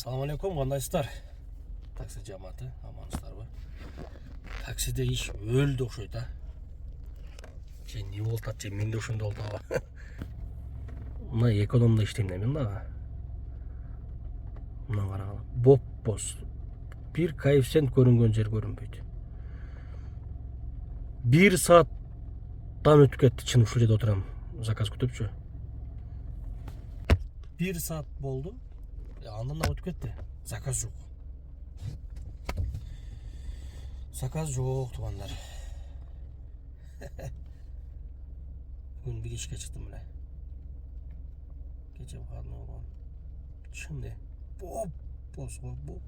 Assalamu alaikum, qandayсыздар? Такси жамааты, амансыздарбы? Таксиде иш өлдү окшойт а. Же не болду ат, же менде ошондой болду аба. Мына экономда иштейм мен дагы. Мына карагыла. Боп-боз. Бир коэффициент көрүнгөн жер көрүнбөйт. 1 сааттан өтүп кетти, чын ушул жерде отурам. Заказ күтүпчү. 1 саат болду. Андан да өтүп кетти. Заказ жок. Заказ жок, туугандар. Бүгүн бир ишке чыктым эле. Кече выходной болгон. Чын эле. Боп-боз го, боп.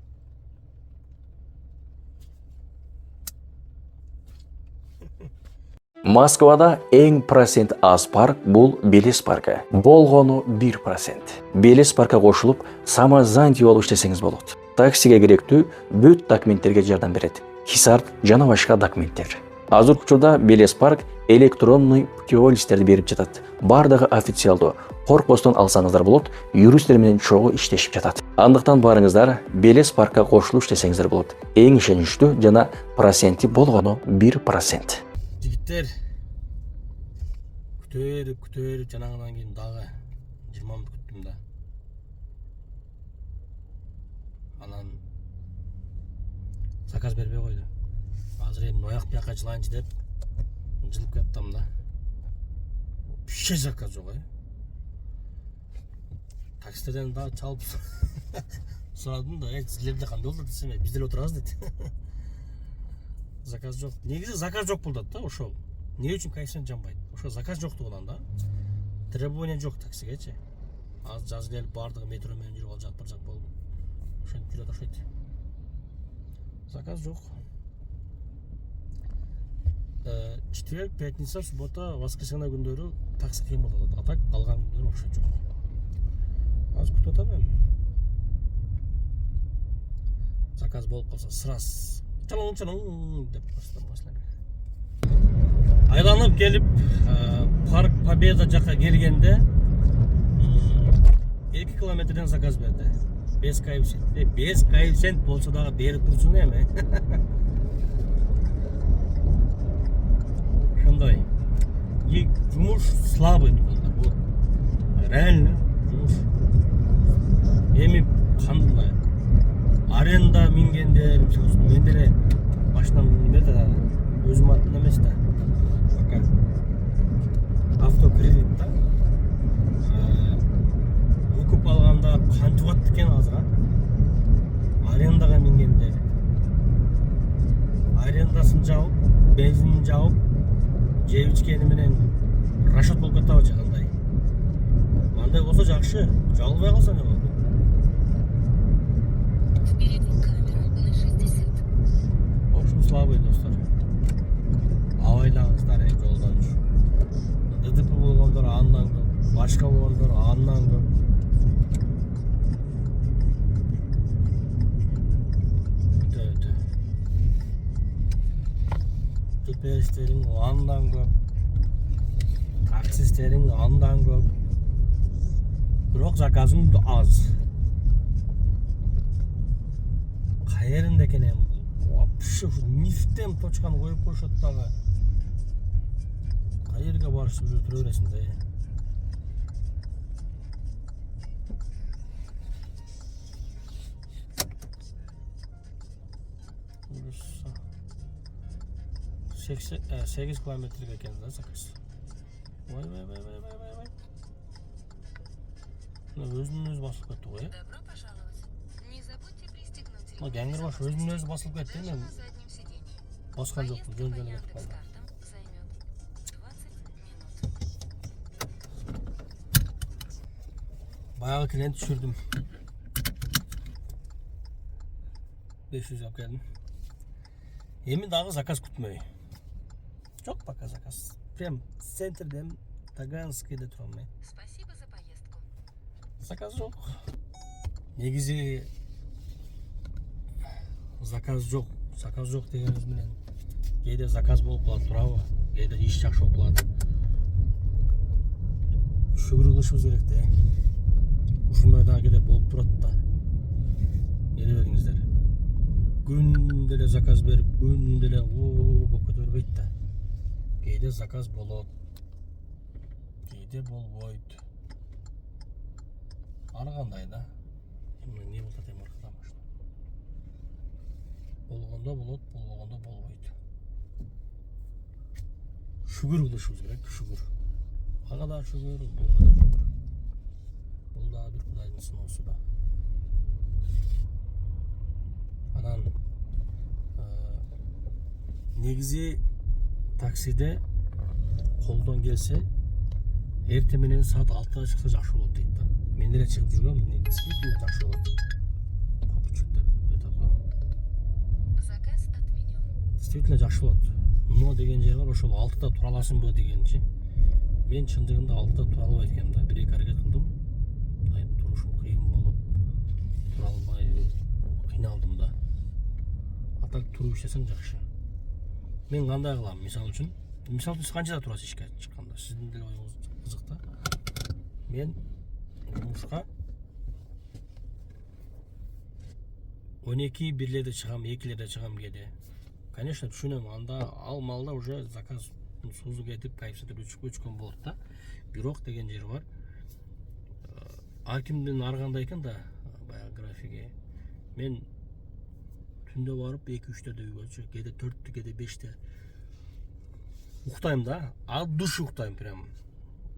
Москвада эң процент аз парк бул Белес паркы. Болгону 1%. Белес паркка кошулуп, самозанятый болуп иштесеңиз болот. Таксиге керектүү бүт документтерге жардам берет. Хисарт жана башка документтер. Азыркы учурда Белес парк электронный путеводительдерди берип жатат. Бардыгы официалдуу. Коркпостон алсаңыздар болот, юристтер менен чогуу иштешип жатат. Андыктан барыңыздар, Белес паркка кошулуп иштесеңиздер болот. Эң ишеничтүү жана проценти болгону 1%. Жигиттер күтөрүп жанагынан кийин дагы 20 мүнөт күттүм да. Анан заказ бербей койду. Азыр эми аяк бияка жылайынчы деп жылып кеттим да. Вообще заказ жок, Таксиден дагы чалып сурадым да, силерде кандай болду десем, биз деле отурабыз дейт. Заказ жок. Негизи заказ жок болду да, ошол. Не үчүн коэффициент жанбайт? Ошо заказ жоктугунан да. Требование жок таксигечи. Аз жазып эле бардыгы метро менен жүрүп алып жатып болду. Ошентип жүрөт окшойт. Заказ жок. Четверг, пятница, суббота, воскресенье күндөрү такси кыйын болот. А так калган күндөрү вообще жок. Азыр күтүп атам эми. Заказ болуп калса сразу чалың деп баштайм. Айланып келип Парк Победа жака келгенде 2 километрден заказ берди. 5 коэффициент. 5 коэффициент болсо дагы берип турсун эми. Ошондой. И жумуш слабый туугандар. Вот. Реально жумуш. Эми кандай? Аренда мингендер, мен деле башынан неме да, өзүм атым эмес да. Пока автокредит да. Укуп алганда канча кат экен азыр, арендага мингенде. Арендасын жабып, бензинин жабып, жеп ичкени менен расчет болуп кетабы кандай. Андай болсо жакшы, жабылбай калса не болот? Слабый достар. Абайлаңыздар жолдон. ДТП болгондор андан көп, башка болгондор андан көп. Өтө. ТПСтериң андан көп. Таксистериң андан көп. Бирок заказым аз. Каеринде экен эми? Вообще нефтем точканы коюп коюшат дагы. Каерге барышып жүрүп тура бересиң да. Burası 8 kilometre eкен да заказ. Vay. Өзүнөн өзү басылып кетти го, Гәңгір баш өзүнөн өзү басылып кетти, мен баскан жокмун, жөн кетип калды. Баягы клиент түшүрдүм. 500 алып келдим. Эми дагы заказ күтмөй. Жок пока заказ. Прям центрден Таганскийде турам мен. Спасибо за поездку. Заказ жок. Негизи заказ жок дегенибиз менен кээде заказ болуп калат турабы, кээде иш жакшы болуп калат. Шүгүр кылышыбыз керек да. Ушундай дагы кээде болуп турат да. күнде эле заказ берип, күнде эле болуп кете бербейт да. Кейде заказ болот, кейде болбойт. Ар кандай да. Не болот эми аркада машина. Болгондо болот, болбогондо болбойт. Шүгүр кылышыбыз керек, шүгүр. Ага да шүгүр, буга да шүгүр. Бул да бир Кудайдын сыноосу да. Анан негизи таксиде колдон келсе эртең менен саат 6-да чыкса жакшы болот дейт да. Мен эле чыгып жүргөм, действительно жакшы болот. Попутчиктер Заказ отменен. действительно жакшы болот. Но деген жер бар, ошол 6-да тура аласыңбы дегенчи. Мен чындыгында 6-да тура албайт экенмин да. Бир-эки аракет кылдым. Мындай турушум кыйын болуп, тура албай кыйналдым да. А так туруп иштесең жакшы. Мен кандай кылам, мисалы үчүн сиз канчада турасыз ишке чыкканда? Сиздин деле оюңуз кызык да. Мен жумушка 12-1лерде чыгам, 2лерде чыгам кээде. Конечно, түшүнөм, анда ал маалда уже заказ сузу кетип, кайфсетип өчкөн болот да. Бирок деген жер бар. Ар кимдин ар кандай экен да, баягы графиги. Мен түндө барып 2-3-төрдө үйгө, кээде 4-тө, кээде 5-те уктайм да. От души уктайм прям.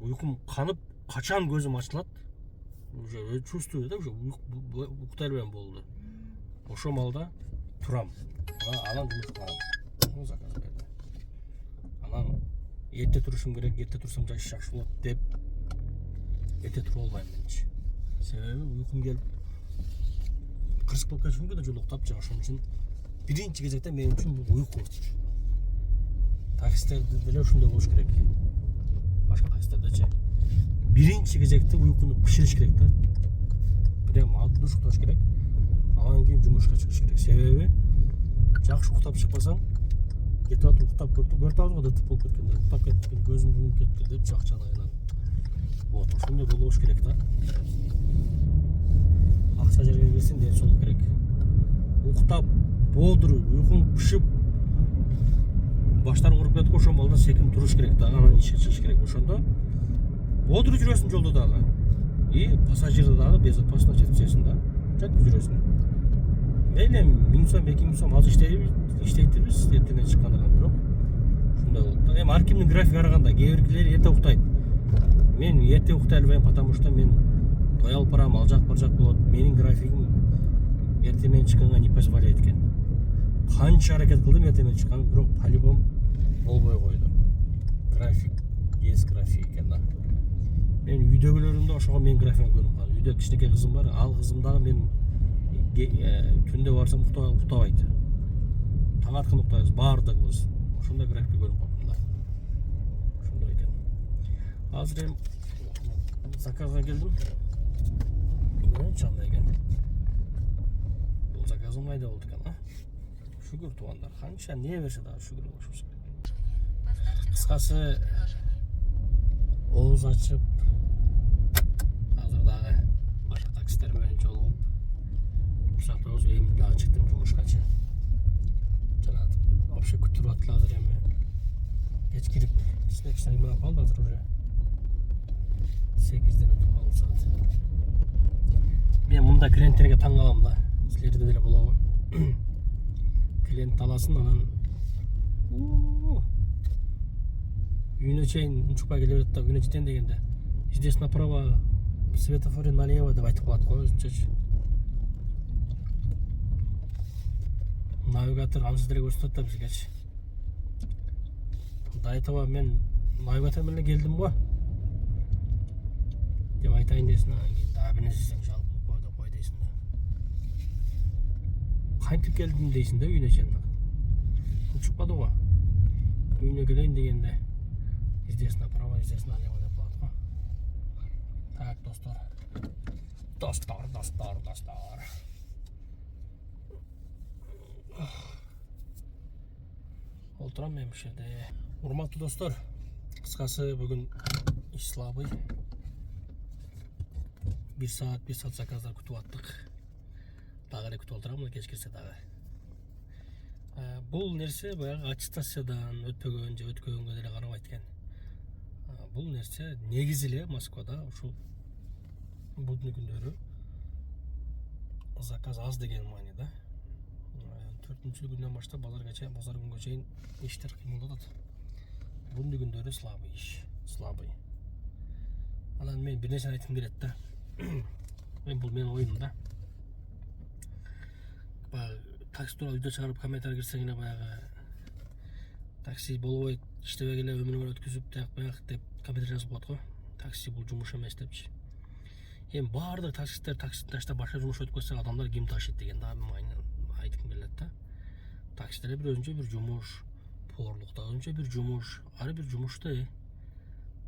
Уйкум канып, качан көзүм ачылат, уже чувствую да, уже уктай берем болду. Ошо малда турам. Анан жумушка барам. Заказ берди. Анан эрте турушум керек, эрте турсам жакшы болот деп эрте туруп албайм менчи. Себеби уйкум келип кырсык болуп кетишим мүмкүн да, жолу уктап жана ошон үчүн биринчи кезекте мен үчүн бул уйку. Таксистерде деле ушундай болуш керек. Башка таксистердечи. Биринчи кезекте уйкуну бишириш керек да. Прям от душ укташ керек. Анан кийин жумушка чыгыш керек. Себеби жакшы уктап чыкпасаң, кетип атып уктап көрүп алып ДТП болуп кеткен. Уктап кеткен, көзүм жумуп кетти деп жакчаны айланып. Вот, ошондой болуш керек да. Акча жерге кирсин, ден соолук керек. Уктап, боодур, уйкуң бышып, баштарың ооруп кетип, ошол маалда секинип туруш керек да, анан ишке чыгыш керек. Ошондо боодур жүрөсүң жолдо дагы. И пассажирди дагы безопасно жеткизесиң да. Жеткирип жүрөсүң. Мейли 1000 сом, 2000 сом аз иштейбиз, эртең чыккандан бирок ушундай болот да. Эми ар кимдин графиги ар кандай. Кээ биркилер эрте уктайт. Мен эрте уктай албайм, потому что мен той алып барам, ал жак бар жак болот. Менин графигим эртең менен чыкканга не позволяет экен. Канча аракет кылдым эртең менен чыкканга, бирок по-любому болбой койду. График, график экен да. Мен үйдөгүлөрүмдө ошого менин графигим көрүнүп калды. Үйдө кичинекей кызым бар, ал кызым дагы мен түндө барсам уктабайт. Таң атканда уктайбыз, баардыгыбыз. Ошондой график көрүнүп калдым да. Ошондой экен. Азыр эми заказга келдим. Кандай экен. Бул заказым кайда болду экен, а? Шүгүр туугандар. Канча не берсе дагы шүгүр болушубуз керек. Кыскасы ооз ачып, азыр дагы башка таксистер менен жолугуп уруксатыбыз, эми дагы чыктым жумушкачы. Жана вообще күтүрүп аттылар азыр эми. Кеч кирип, кичине кыймылап калды азыр уже. 8-ден өтүп калды саат. Мен мында клиенттерге таң калам да. Силерде деле болобу? Клиент аласын, анан үйүнө чейин унчукпай келе берет да, үйүнө жетем дегенде здесь направо, в светофоре налево деп айтып калат го өзүнчөчү. Навигатор ансыз деле көрсөтөт да бизгечи. До этого мен навигатор менен келдим го деп айтайын десин, анан кийин дагы бир нерсе десең жалпы кой деп кой дейсиң да. Кантип келдим дейсиң да үйүнө чейин. Учукпады го. Үйүнө келейин дегенде здесь направо, здесь налево деп калат го. Так, достор. Олтурам мен бул жерде. Урматтуу достор, кыскасы бүгүн иш слабый. 1 саат заказдар күтүп аттык. Дагы эле күтүп отурам, кеч кирсе дагы. Бул нерсе баягы аттестациядан өтпөгөн же өткөгөнгө деле карабайт экен. Бул нерсе негизи эле Москвада ушул будний күндөрү заказ аз деген мааниде. 4-чү күндөн баштап базар күнгө чейин иштер кыймылдап атат. Будний күндөрү слабый иш, слабый. Анан мен бир нерсени айткым келет да. Мен бул менин оюм да. Баягы такси тууралуу видео чыгарып комментарий кирсең эле баягы такси болбойт, иштебей эле өмүрүңөр өткүзүп тияк деп комментарий жазып коет го. Такси бул жумуш эмес депчи. Эми баардык таксисттер таксини таштап башка жумуш өткөзсө адамдар ким ташыйт деген да айткым келет да. Таксиде бир өзүнчө бир жумуш, поорлукта өзүнчө бир жумуш, ар бир жумушта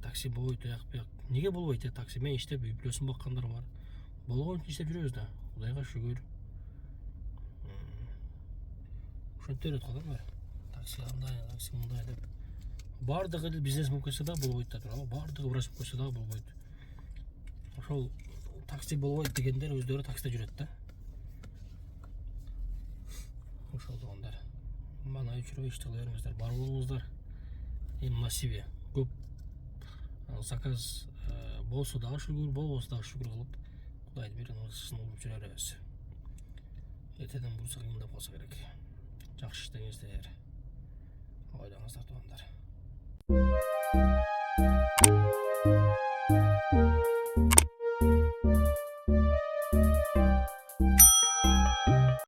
такси болбойт аяк. Неге болбойт такси? Мен иштеп үй бүлөсүн баккандар бар. Болгон үчүн иштеп жүрөбүз да. Кудайга шүгүр. Ошентип берет го да. Такси андай, такси мындай деп. Баардыгы эле бизнес болуп кетсе да болбойт да туурабы? Баардыгы врач болуп кетсе да болбойт. Ошол такси болбойт дегендер өздөрү таксиде жүрөт да. Ошол болгондар. Мана өчүрүп ишти кыла бериңиздер, бар болуңуздар. Эми насибе көп заказ болсо дагы шүгүр, болбосо дагы шүгүр кылып, Кудайдын берген ырзысын угуп жүрө беребиз. Эртеден бурса кыймылдап калса керек. Жакшы иштеңиздер. Ойлоңуздар туугандар.